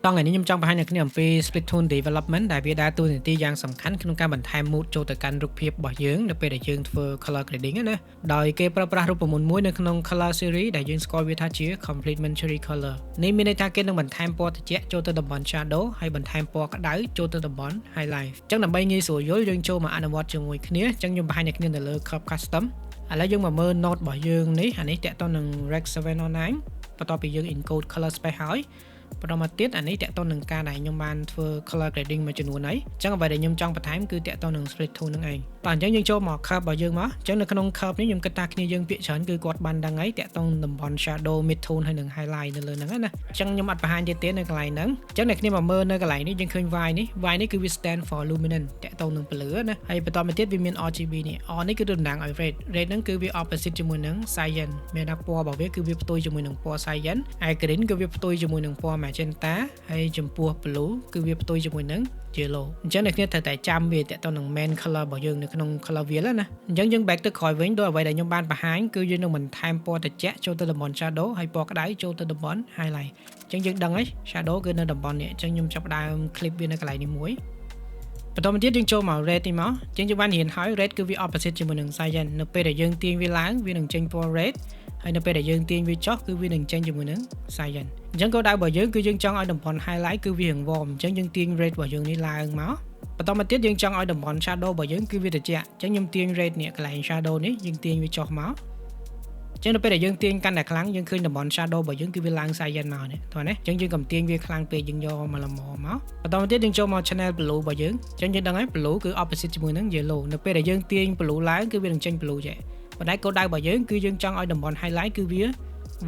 តោះថ្ងៃនេះខ្ញុំចង់បង្ហាញអ្នកគ្នាអំពី split tone development ដែលវាដើរតួនាទីយ៉ាងសំខាន់ក្នុងការបន្ថែម mood ចូលទៅកាន់រូបភាពរបស់យើងនៅពេលដែលយើងធ្វើ color grading ណាដោយគេប្រើប្រាស់រូបមន្តមួយនៅក្នុង color series ដែលយើងស្គាល់វាថាជា complementary color នេះមានន័យថាគេនឹងបន្ថែមពណ៌ត្រជាក់ចូលទៅតំបន់ shadow ហើយបន្ថែមពណ៌ក្តៅចូលទៅតំបន់ highlight អញ្ចឹងដើម្បីងាយស្រួលយល់យើងចូលមកអនុវត្តជាមួយគ្នាអញ្ចឹងខ្ញុំបង្ហាញអ្នកគ្នានៅលើ curve custom ឥឡូវយើងមកមើល node របស់យើងនេះអានេះតាក់ទងនឹង Rec 709បន្ទាប់ពីយើង encode color space ហើយបន្តមកទៀតអានេះតាក់ទងនឹងការដែលខ្ញុំបានធ្វើ color grading មួយចំនួនហើយអញ្ចឹងអ្វីដែលខ្ញុំចង់បន្ថែមគឺតាក់ទងនឹង split tone នឹងឯងតោះអញ្ចឹងយើងចូលមក curve របស់យើងមកអញ្ចឹងនៅក្នុង curve នេះខ្ញុំគិតថាគ្នាយើងពាក្យច្រើនគឺគាត់បានដឹងហើយតាក់ទងតំបន់ shadow mid tone ហើយនឹង highlight នៅលើហ្នឹងណាអញ្ចឹងខ្ញុំអត់បង្ហាញទេនៅកន្លែងហ្នឹងអញ្ចឹងអ្នកគ្នាមកមើលនៅកន្លែងនេះយើងឃើញ y នេះគឺវា stand for luminance តាក់ទងនឹងពន្លឺណាហើយបន្តមកទៀតវាមាន RGB នេះ R នេះគឺតំណាងឲ្យ red ហ្នឹងគឺវា opposite ជាមួយនឹង cyan មានថាពណ៌របស់វាគឺវាផ្ទុយជាមួយនឹងពណ៌ cyan ហើយ green គឺវាផ្ទុយជាមួយនឹងពណ៌ magenta ហើយចំពោះ blue គឺវាផ្ទុយជាមួយនឹង yellow អញ្ចឹងអ្នកគ្នាត្រូវតែចាំវាតាក់ទងនឹង main color របស់យើងនៅក្នុង color wheel ណាអញ្ចឹងយើង back ទៅក្រោយវិញដោយអ្វីដែលខ្ញុំបានបង្ហាញគឺយើងនឹងបន្ថែមពណ៌ត្រជាក់ចូលទៅតំបន់ shadow ហើយពណ៌ក្តៅចូលទៅតំបន់ highlight អញ្ចឹងយើងដឹងហើយ shadow គឺនៅតំបន់នេះអញ្ចឹងខ្ញុំចាប់ដើម clip វានៅកន្លែងនេះមួយបន្តមកទៀតយើងចូលមក red នេះមកអញ្ចឹងយើងបានរៀនហើយ red គឺវា opposite ជាមួយនឹង cyan នៅពេលដែលយើងទាញវាឡើងវានឹងចេញពណ៌ red ហើយនៅពេលដែលយើងទាញវាចុះគឺវានឹងចេញជាមួយនឹង cyan អញ្ចឹងគោលដៅរបស់យើងគឺយើងចង់ឲ្យតំបន់ highlight គឺវារៀង warm អញ្ចឹងយើងទាញ red របស់យើងនេះឡើងមកបន្តមកទៀតយើងចង់ឲ្យតំបន់ shadow របស់យើងគឺវាត្រជាក់អញ្ចឹងខ្ញុំទាញ red នេះកន្លែង shadow នេះយើងទាញវាចុះមកអញ្ចឹងនៅពេលដែលយើងទាញកាន់តែខ្លាំងយើងឃើញតំបន់ shadow របស់យើងគឺវាឡើង cyan មកនេះតោះណាអញ្ចឹងយើងកុំទាញវាខ្លាំងពេកយើងយកមកល្មមមកបន្តមកទៀតយើងចូលមក channel blue របស់យើងអញ្ចឹងយើងដឹងហើយ blue គឺ opposite ជាមួយនឹង yellow នៅពេលដែលយើងទាញ blue ឡើងគឺវានឹងចេញ blue ចេះប៉ុន្តែគោលដៅរបស់យើងគឺយើងចង់ឲ្យតំបន់ highlight គឺវា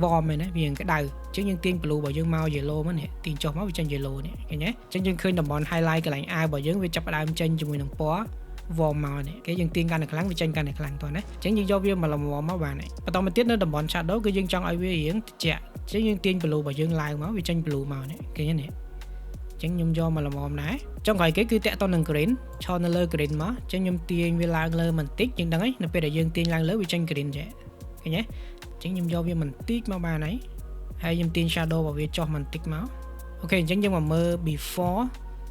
warm មែនណាវាក្តៅអញ្ចឹងយើងទាញ blue របស់យើងមក yellow មកនេះទាញចុះមកវាចេញ yellow នេះឃើញទេអញ្ចឹងយើងឃើញតំបន់ highlight កន្លែងអាវរបស់យើងវាចាប់ផ្ដើមចេញជាមួយនឹងពណ៌ warm មកនេះគេយើងទាញកាន់តែខ្លាំងវាចេញកាន់តែខ្លាំងតោះណាអញ្ចឹងយើងយកវាមកល្មមមកបានហើយបន្តមកទៀតនៅតំបន់ shadow គឺយើងចង់ឲ្យវារៀងត្រជាក់អញ្ចឹងយើងទាញ blue របស់យើងឡើងមកវាចេញ blue មកនេះឃើញទេនេះអញ្ចឹងខ្ញុំយកមកល្មមដែរចុងក្រោយគេគឺតាក់ទងនឹង green ឈរនៅលើ green មកអញ្ចឹងខ្ញុំទាញវាឡើងលើបន្តិចយើងដឹងហើយនៅពេលដែលយើងទាញឡើងលើវាចេញ green ចេះឃើញទេអញ្ចឹងខ្ញុំយកវាបន្តិចមកបានហើយខ្ញុំទាញ shadow របស់វាចុះបន្តិចមកអូខេអញ្ចឹងយើងមកមើល before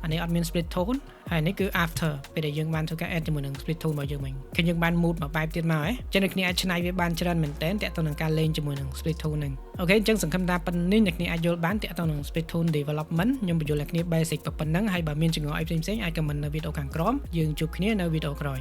អានេះអត់មាន split tone ហើយនេះគឺ after ពេលដែលយើងបានធ្វើការ add ជាមួយនឹង split tone របស់យើងវិញឃើញយើងបាន mood មួយបែបទៀតមកហ៎អញ្ចឹងអ្នកគ្នាអាចឆ្នៃវាបានច្រើនមែនតើតាក់ទងនឹងការលេងជាមួយនឹង split tone ហ្នឹងអូខេអញ្ចឹងសង្ឃឹមថាប៉ុណ្្នេះអ្នកគ្នាអាចយល់បានតាក់ទងនឹង split tone development ខ្ញុំបញ្យល់អ្នកគ្នា basic ប៉ុណ្ណឹងហើយបើមានចម្ងល់អីផ្សេងៗអាច comment នៅវីដេអូខាងក្រោមយើងជួបគ្នានៅវីដេអូក្រោយ